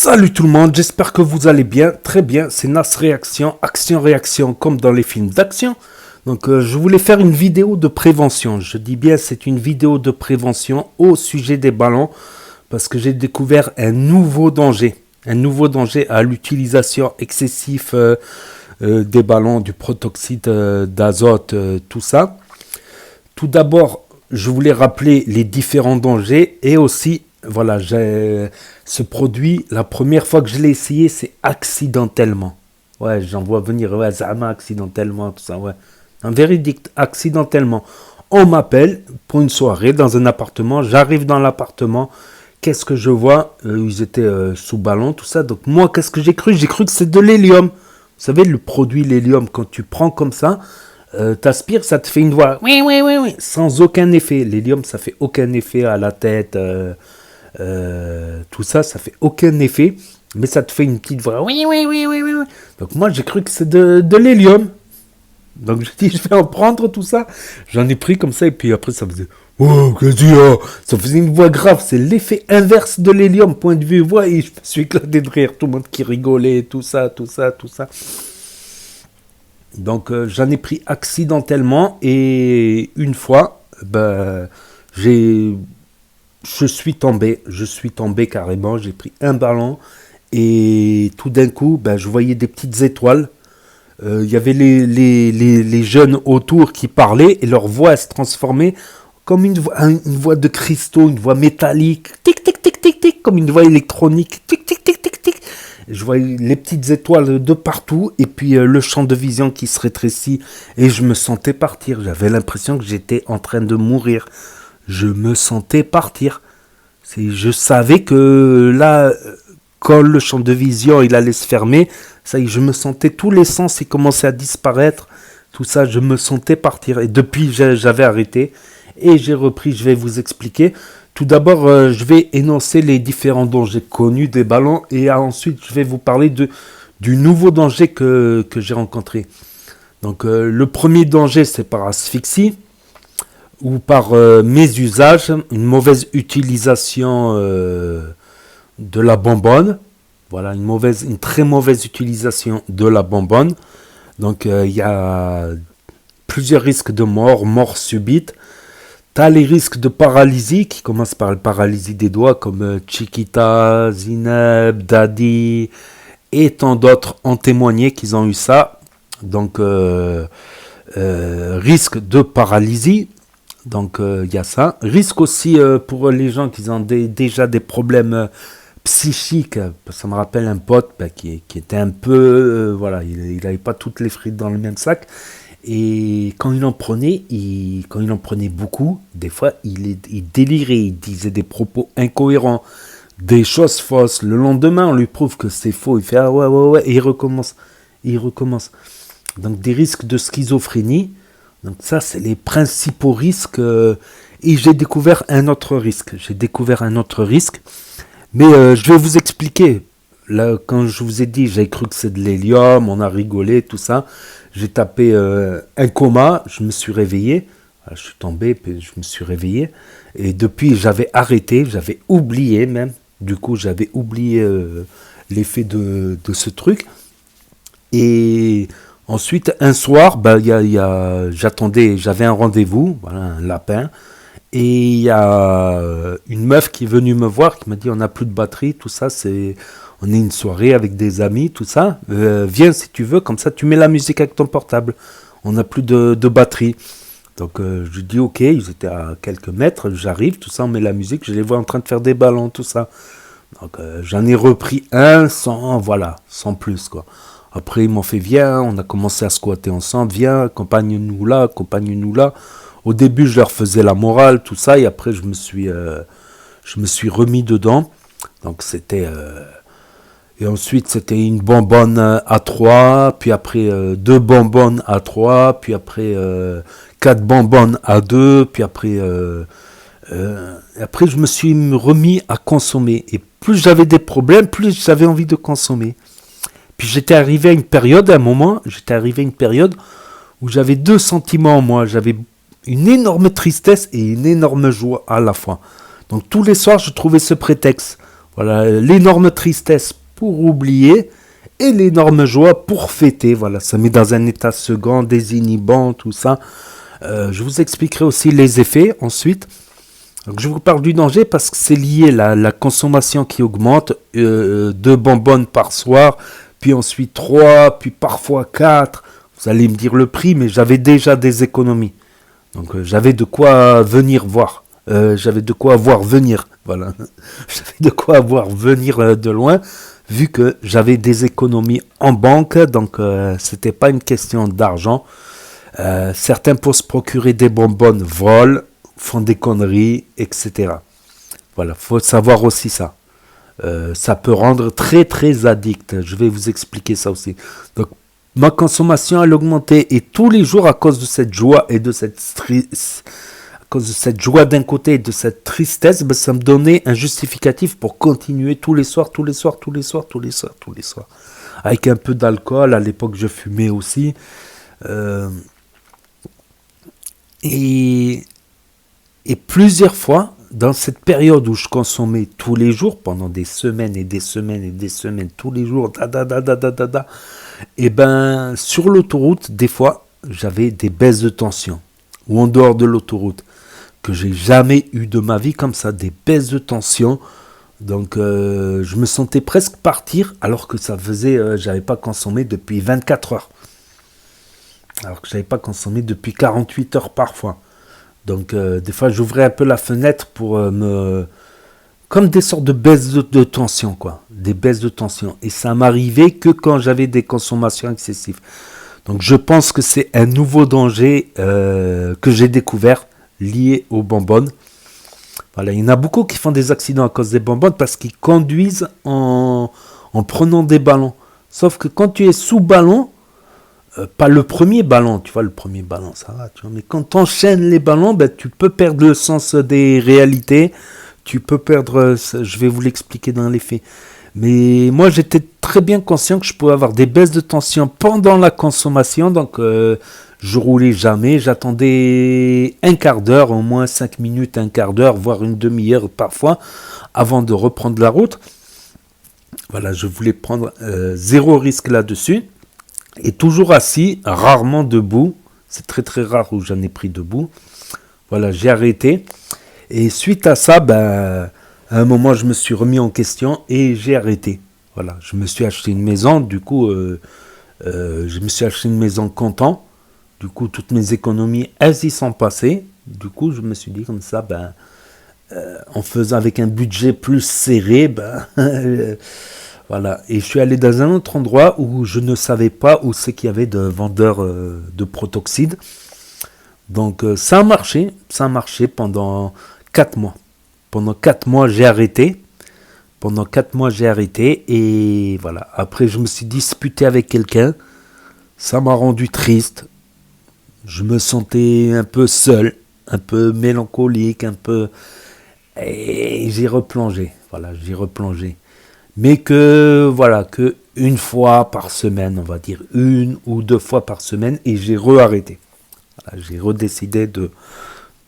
Salut tout le monde, j'espère que vous allez bien, très bien, c'est Nas Réaction, action-réaction comme dans les films d'action. Donc je voulais faire une vidéo de prévention, je dis bien c'est une vidéo de prévention au sujet des ballons, parce que j'ai découvert un nouveau danger à l'utilisation excessive des ballons, du protoxyde d'azote, tout ça. Tout d'abord, je voulais rappeler les différents dangers et aussi voilà, ce produit, la première fois que je l'ai essayé, c'est accidentellement. Ouais, j'en vois venir, ouais, Zama accidentellement, tout ça, ouais. Un véridique, accidentellement. On m'appelle pour une soirée dans un appartement, j'arrive dans l'appartement, qu'est-ce que je vois? Ils étaient sous ballon, tout ça. Donc moi, qu'est-ce que j'ai cru? J'ai cru que c'est de l'hélium. Vous savez, le produit, l'hélium, quand tu prends comme ça, t'aspires, ça te fait une voix, oui, oui, oui, oui, sans aucun effet. L'hélium, ça fait aucun effet à la tête. Tout ça, ça fait aucun effet, mais ça te fait une petite voix. Oui, oui, oui, oui, oui. Donc moi, j'ai cru que c'est de l'hélium. Donc je dis, je vais en prendre tout ça. J'en ai pris comme ça, et puis après, ça faisait, oh, qu'est-ce qu'il y a? Ça faisait une voix grave. C'est l'effet inverse de l'hélium, point de vue voix, et je me suis éclaté de rire. Tout le monde qui rigolait, tout ça, tout ça, tout ça. Donc j'en ai pris accidentellement, et une fois, je suis tombé carrément, j'ai pris un ballon et tout d'un coup, je voyais des petites étoiles. Il y avait les jeunes autour qui parlaient et leur voix se transformait comme une voix de cristaux, une voix métallique, tic tic tic tic tic, comme une voix électronique, tic tic tic tic tic. Je voyais les petites étoiles de partout et puis le champ de vision qui se rétrécit et je me sentais partir. J'avais l'impression que j'étais en train de mourir. Je me sentais partir. Je savais que là, quand le champ de vision il allait se fermer, ça y est, je me sentais tous les sens qui commençaient à disparaître. Tout ça, je me sentais partir. Et depuis, j'avais arrêté. Et j'ai repris, je vais vous expliquer. Tout d'abord, je vais énoncer les différents dangers connus des ballons. Et ensuite, je vais vous parler du nouveau danger que j'ai rencontré. Donc, le premier danger, c'est par asphyxie. Ou par mésusage, une mauvaise utilisation de la bonbonne. Voilà, une très mauvaise utilisation de la bonbonne. Donc, il y a plusieurs risques de mort subite. Tu as les risques de paralysie, qui commencent par la paralysie des doigts, comme Chiquita, Zineb, Daddy, et tant d'autres ont témoigné qu'ils ont eu ça. Donc, risque de paralysie. Donc il y a ça. Risque aussi pour les gens qui ont déjà des problèmes psychiques. Ça me rappelle un pote qui était un peu... voilà, il n'avait pas toutes les frites dans le même sac. Et quand il en prenait, beaucoup, des fois il délirait, il disait des propos incohérents, des choses fausses. Le lendemain, on lui prouve que c'est faux. Il fait ah ouais, et il recommence. Donc des risques de schizophrénie. Donc ça, c'est les principaux risques. Et j'ai découvert un autre risque. Mais je vais vous expliquer. Là, quand je vous ai dit, j'ai cru que c'est de l'hélium, on a rigolé, tout ça. J'ai tapé un coma, je me suis réveillé. Je suis tombé, puis je me suis réveillé. Et depuis, j'avais arrêté, j'avais oublié même. Du coup, j'avais oublié l'effet de ce truc. Et... ensuite, un soir, j'avais un rendez-vous, voilà, un lapin, et il y a une meuf qui est venue me voir, qui m'a dit on n'a plus de batterie, tout ça, on est une soirée avec des amis, tout ça, viens si tu veux, comme ça tu mets la musique avec ton portable, on n'a plus de batterie. Donc je dis ok, ils étaient à quelques mètres, j'arrive, tout ça, on met la musique, je les vois en train de faire des ballons, tout ça. Donc j'en ai repris un sans plus quoi. Après, ils m'ont fait, viens, on a commencé à squatter ensemble, viens, accompagne-nous là. Au début, je leur faisais la morale, tout ça, et après, je me suis remis dedans. Donc, et ensuite, c'était une bonbonne à 3, puis après, 2 bonbonnes à 3, puis après, 4 bonbonnes à 2, puis après, je me suis remis à consommer. Et plus j'avais des problèmes, plus j'avais envie de consommer. Puis j'étais arrivé à une période où j'avais 2 sentiments en moi. J'avais une énorme tristesse et une énorme joie à la fois. Donc tous les soirs, je trouvais ce prétexte. Voilà, l'énorme tristesse pour oublier et l'énorme joie pour fêter. Voilà, ça met dans un état second, désinhibant, tout ça. Je vous expliquerai aussi les effets ensuite. Donc, je vous parle du danger parce que c'est lié à la consommation qui augmente, 2 bonbonnes par soir, puis ensuite 3, puis parfois 4. Vous allez me dire le prix, mais j'avais déjà des économies. Donc j'avais de quoi venir voir. J'avais de quoi voir venir. Voilà. J'avais de quoi voir venir de loin, vu que j'avais des économies en banque. Donc c'était pas une question d'argent. Certains pour se procurer des bonbonnes volent, font des conneries, etc. Voilà, faut savoir aussi ça. Ça peut rendre très très addict. Je vais vous expliquer ça aussi. Donc ma consommation elle augmentait et tous les jours à cause de cette joie et de à cause de cette joie d'un côté et de cette tristesse, ben, ça me donnait un justificatif pour continuer tous les soirs, tous les soirs, tous les soirs, tous les soirs, tous les soirs. Avec un peu d'alcool, à l'époque je fumais aussi. Euh, et, et plusieurs fois, dans cette période où je consommais tous les jours, pendant des semaines et des semaines et des semaines, tous les jours, et ben sur l'autoroute, des fois, j'avais des baisses de tension. Ou en dehors de l'autoroute, que j'ai jamais eu de ma vie comme ça, des baisses de tension. Donc je me sentais presque partir, alors que ça faisait, j'avais pas consommé depuis 24 heures. Alors que j'avais pas consommé depuis 48 heures parfois. Donc des fois j'ouvrais un peu la fenêtre pour me... Comme des sortes de baisses de tension, quoi. Des baisses de tension. Et ça m'arrivait que quand j'avais des consommations excessives. Donc je pense que c'est un nouveau danger que j'ai découvert lié aux bonbonnes. Voilà, il y en a beaucoup qui font des accidents à cause des bonbonnes parce qu'ils conduisent en prenant des ballons. Sauf que quand tu es sous ballon, pas le premier ballon, tu vois, le premier ballon, ça va, tu vois, mais quand tu enchaînes les ballons, ben, tu peux perdre le sens des réalités, tu peux perdre, je vais vous l'expliquer dans les faits. Mais moi, j'étais très bien conscient que je pouvais avoir des baisses de tension pendant la consommation, donc je roulais jamais, j'attendais un quart d'heure, au moins 5 minutes, un quart d'heure, voire une demi-heure parfois, avant de reprendre la route. Voilà, je voulais prendre zéro risque là-dessus. Et toujours assis, rarement debout. C'est très très rare où j'en ai pris debout. Voilà, j'ai arrêté. Et suite à ça, ben, à un moment, je me suis remis en question et j'ai arrêté. Voilà, je me suis acheté une maison. Du coup, je me suis acheté une maison content. Du coup, toutes mes économies, elles y sont passées. Du coup, je me suis dit comme ça, ben, en faisant avec un budget plus serré, ben... Voilà, et je suis allé dans un autre endroit où je ne savais pas où c'est qu'il y avait de vendeurs de protoxyde. Donc ça a marché pendant 4 mois. Pendant 4 mois, j'ai arrêté. Pendant 4 mois, j'ai arrêté et voilà. Après, je me suis disputé avec quelqu'un. Ça m'a rendu triste. Je me sentais un peu seul, un peu mélancolique, un peu... Et j'ai replongé. Voilà, j'ai replongé. Mais que, voilà, que une fois par semaine, on va dire 1 ou 2 fois par semaine, et j'ai re-arrêté. Voilà, j'ai redécidé de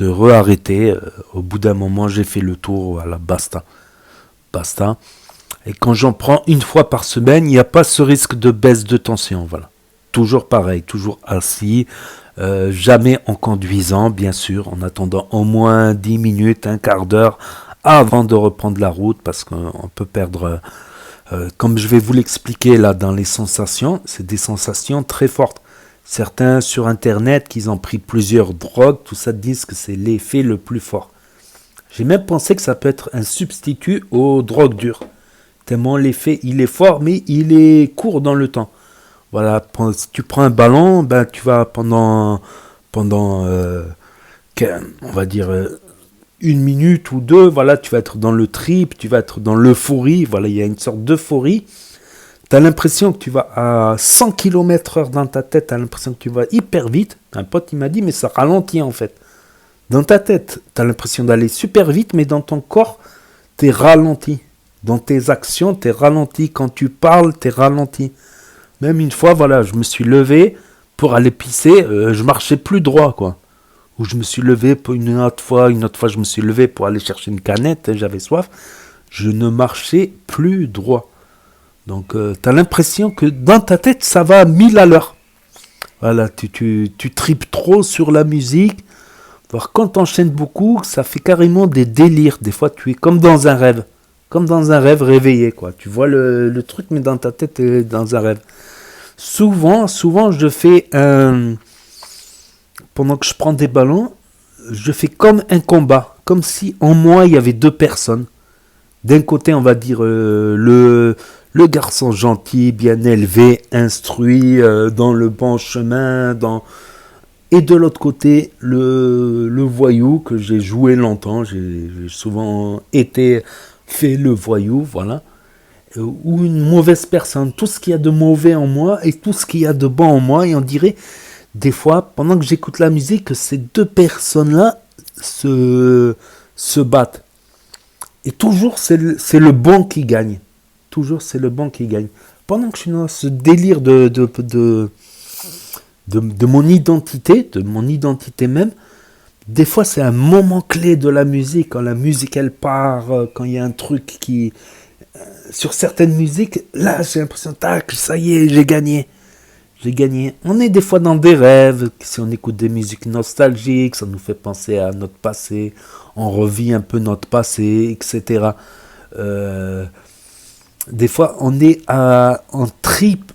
re-arrêter. Au bout d'un moment, j'ai fait le tour, voilà, basta. Basta. Et quand j'en prends une fois par semaine, il n'y a pas ce risque de baisse de tension, voilà. Toujours pareil, toujours assis, jamais en conduisant, bien sûr, en attendant au moins 10 minutes, un quart d'heure, avant de reprendre la route, parce qu'on peut perdre, comme je vais vous l'expliquer là dans les sensations, c'est des sensations très fortes. Certains sur internet qui ont pris plusieurs drogues, tout ça disent que c'est l'effet le plus fort. J'ai même pensé que ça peut être un substitut aux drogues dures. Tellement l'effet il est fort, mais il est court dans le temps. Voilà, si tu prends un ballon, ben tu vas pendant on va dire 1 minute ou 2, voilà, tu vas être dans le trip, tu vas être dans l'euphorie, voilà, il y a une sorte d'euphorie. Tu as l'impression que tu vas à 100 km/h dans ta tête, tu as l'impression que tu vas hyper vite. Un pote, il m'a dit, mais ça ralentit en fait. Dans ta tête, tu as l'impression d'aller super vite, mais dans ton corps, tu es ralenti. Dans tes actions, tu es ralenti. Quand tu parles, tu es ralenti. Même une fois, voilà, je me suis levé pour aller pisser, je marchais plus droit, quoi. Ou je me suis levé pour une autre fois, je me suis levé pour aller chercher une canette, j'avais soif. Je ne marchais plus droit. Donc, tu as l'impression que dans ta tête, ça va à 1000 à l'heure. Voilà, tu tripes trop sur la musique. Alors, quand tu enchaînes beaucoup, ça fait carrément des délires. Des fois, tu es comme dans un rêve. Comme dans un rêve réveillé, quoi. Tu vois le truc, mais dans ta tête, tu es dans un rêve. Souvent, je fais un... Pendant que je prends des ballons, je fais comme un combat. Comme si en moi, il y avait deux personnes. D'un côté, on va dire le garçon gentil, bien élevé, instruit, dans le bon chemin, et de l'autre côté, le voyou que j'ai joué longtemps, j'ai souvent fait le voyou, voilà, ou une mauvaise personne, tout ce qu'il y a de mauvais en moi et tout ce qu'il y a de bon en moi, et on dirait, des fois, pendant que j'écoute la musique, que ces deux personnes-là se battent. Et toujours, c'est le bon qui gagne. Toujours, c'est le bon qui gagne. Pendant que je suis dans ce délire de mon identité même, des fois, c'est un moment clé de la musique. Quand la musique, elle part, quand il y a un truc qui... sur certaines musiques, là, j'ai l'impression, tac, ça y est, j'ai gagné. J'ai gagné. On est des fois dans des rêves. Si on écoute des musiques nostalgiques, ça nous fait penser à notre passé. On revit un peu notre passé, etc. Des fois, on est en trip.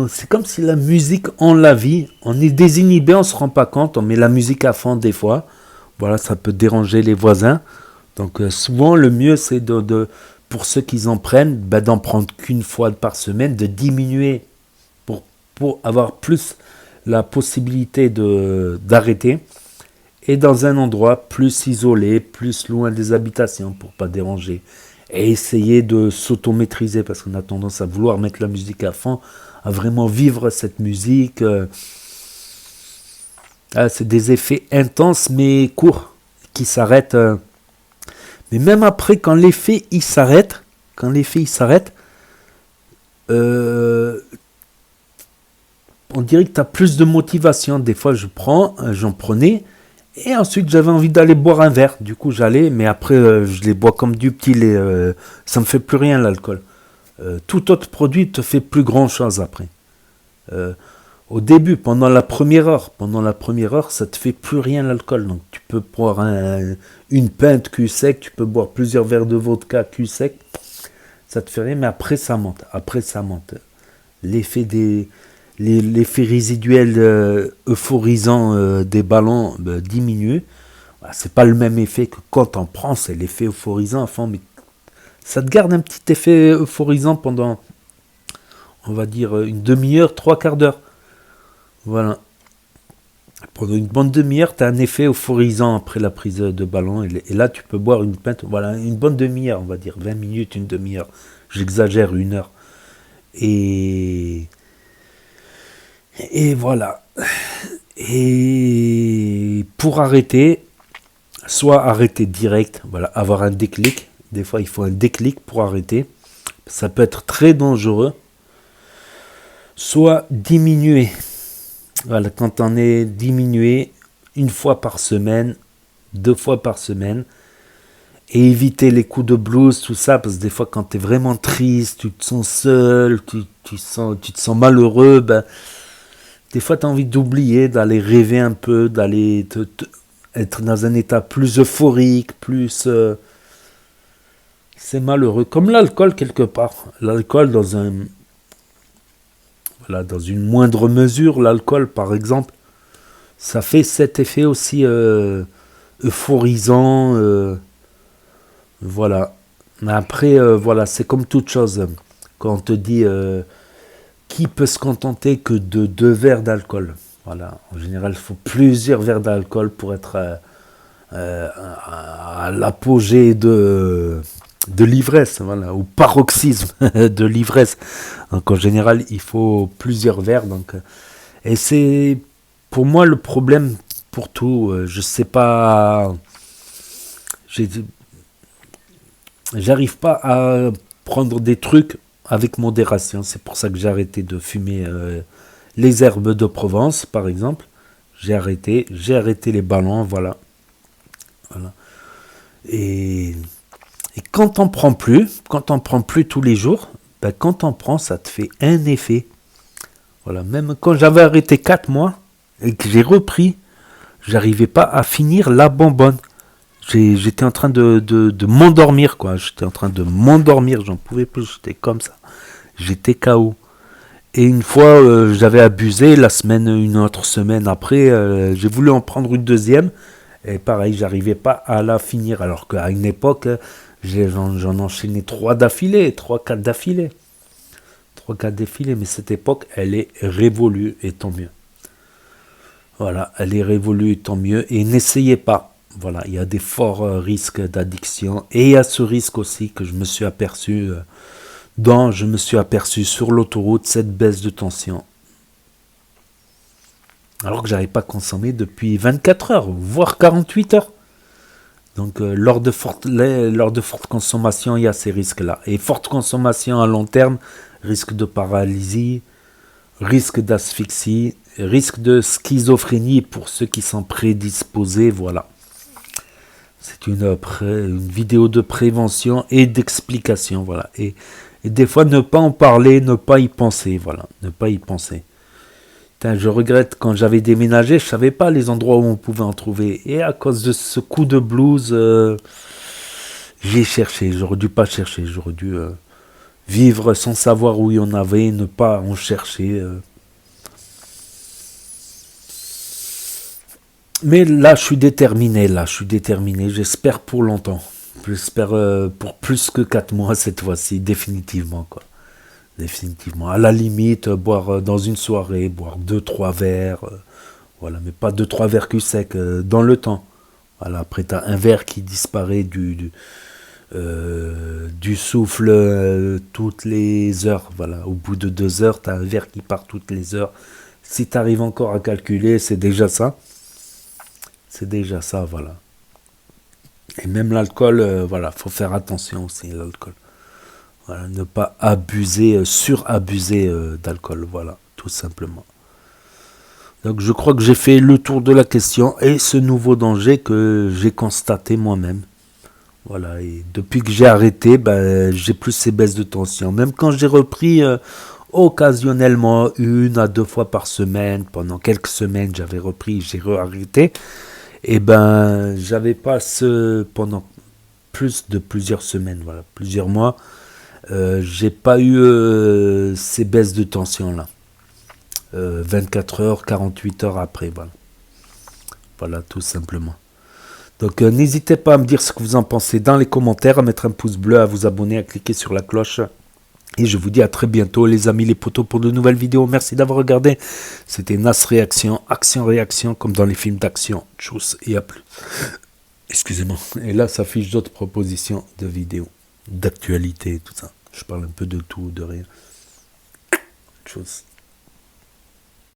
C'est comme si la musique, on la vit. On est désinhibé, on ne se rend pas compte. On met la musique à fond des fois. Voilà, ça peut déranger les voisins. Donc souvent, le mieux, c'est pour ceux qui en prennent, d'en prendre qu'une fois par semaine, de diminuer pour avoir plus la possibilité d'arrêter, et dans un endroit plus isolé, plus loin des habitations pour pas déranger, et essayer de s'automaîtriser, parce qu'on a tendance à vouloir mettre la musique à fond, à vraiment vivre cette musique. C'est des effets intenses mais courts qui s'arrêtent. Mais même après, quand l'effet il s'arrête, on dirait que tu as plus de motivation. Des fois, j'en prenais, et ensuite j'avais envie d'aller boire un verre. Du coup, j'allais, mais après, je les bois comme du petit lait. Ça me fait plus rien, l'alcool. Tout autre produit te fait plus grand chose après. Au début, pendant la première heure, ça te fait plus rien, l'alcool. Donc, tu peux boire une pinte cul sec, tu peux boire plusieurs verres de vodka cul sec. Ça te fait rien, mais après, ça monte. L'effet résiduel euphorisant des ballons diminue. C'est pas le même effet que quand on prend, c'est l'effet euphorisant à fond, mais ça te garde un petit effet euphorisant pendant, on va dire, une demi-heure, trois quarts d'heure. Voilà. Pendant une bonne demi-heure, tu as un effet euphorisant après la prise de ballon, et là, tu peux boire une pinte, voilà, une bonne demi-heure, on va dire, 20 minutes, une demi-heure. J'exagère, une heure. Et voilà. Et pour arrêter, soit arrêter direct, voilà, avoir un déclic. Des fois, il faut un déclic pour arrêter. Ça peut être très dangereux. Soit diminuer. Voilà, quand on est diminué, une fois par semaine, 2 fois par semaine, et éviter les coups de blues, tout ça, parce que des fois, quand tu es vraiment triste, tu te sens seul, tu te sens malheureux, des fois, tu as envie d'oublier, d'aller rêver un peu, d'aller être dans un état plus euphorique, plus... c'est malheureux. Comme l'alcool, quelque part. L'alcool, dans une moindre mesure, l'alcool, par exemple, ça fait cet effet aussi euphorisant. Voilà. Mais après, voilà, c'est comme toute chose. Quand on te dit... qui peut se contenter que de 2 verres d'alcool? Voilà. En général, il faut plusieurs verres d'alcool pour être à l'apogée de l'ivresse, voilà, au paroxysme de l'ivresse. Donc en général, il faut plusieurs verres. Donc, et c'est pour moi le problème pour tout. Je sais pas, j'arrive pas à prendre des trucs avec modération. C'est pour ça que j'ai arrêté de fumer les herbes de Provence, par exemple. J'ai arrêté les ballons, voilà. Et Et quand on prend plus tous les jours, ben, quand on prend, ça te fait un effet. Voilà, même quand j'avais arrêté 4 mois et que j'ai repris, j'arrivais pas à finir la bonbonne. J'étais en train de m'endormir, quoi. J'étais en train de m'endormir, j'en pouvais plus, j'étais comme ça. J'étais KO. Et une fois, j'avais abusé, une autre semaine après, j'ai voulu en prendre une deuxième. Et pareil, j'arrivais pas à la finir. Alors qu'à une époque, j'en enchaînais 3 d'affilée, 3, 4 d'affilée. 3, 4 d'affilée, mais cette époque, elle est révolue, et tant mieux. Voilà, elle est révolue, et tant mieux. Et n'essayez pas. Voilà, il y a des forts risques d'addiction. Et il y a ce risque aussi que je me suis aperçu sur l'autoroute, cette baisse de tension. Alors que j'avais pas consommé depuis 24 heures, voire 48 heures. Donc lors de forte consommation, il y a ces risques-là. Et forte consommation à long terme, risque de paralysie, risque d'asphyxie, risque de schizophrénie pour ceux qui sont prédisposés, voilà. C'est une vidéo de prévention et d'explication, voilà. Et des fois, ne pas en parler, ne pas y penser, voilà. Ne pas y penser. Putain, je regrette, quand j'avais déménagé, je savais pas les endroits où on pouvait en trouver. Et à cause de ce coup de blues, j'ai cherché. J'aurais dû pas chercher. J'aurais dû vivre sans savoir où il y en avait, ne pas en chercher. Mais là, je suis déterminé. J'espère pour longtemps. J'espère pour plus que 4 mois cette fois-ci, définitivement, quoi. Définitivement. À la limite, boire dans une soirée, boire 2, 3 verres. Voilà, mais pas 2, 3 verres cul sec dans le temps. Voilà, après, tu as un verre qui disparaît du souffle toutes les heures. Voilà, au bout de 2 heures, tu as un verre qui part toutes les heures. Si tu arrives encore à calculer, c'est déjà ça. C'est déjà ça, voilà. Et même l'alcool, voilà, faut faire attention aussi, l'alcool. Voilà, ne pas abuser, surabuser d'alcool, voilà, tout simplement. Donc je crois que j'ai fait le tour de la question et ce nouveau danger que j'ai constaté moi-même. Voilà, et depuis que j'ai arrêté, ben, j'ai plus ces baisses de tension. Même quand j'ai repris occasionnellement 1 à 2 fois par semaine, pendant quelques semaines j'avais repris, j'ai arrêté. Et ben j'avais pas pendant plusieurs semaines, voilà, plusieurs mois, j'ai pas eu ces baisses de tension là. 24 heures, 48 heures après, voilà. Voilà, tout simplement. Donc n'hésitez pas à me dire ce que vous en pensez dans les commentaires, à mettre un pouce bleu, à vous abonner, à cliquer sur la cloche. Et je vous dis à très bientôt les amis, les potos, pour de nouvelles vidéos. Merci d'avoir regardé. C'était Nas Réaction, Action-Réaction, comme dans les films d'action. Tchuss et à plus. Excusez-moi. Et là, ça affiche d'autres propositions de vidéos, d'actualité, tout ça. Je parle un peu de tout, de rien. Tchuss.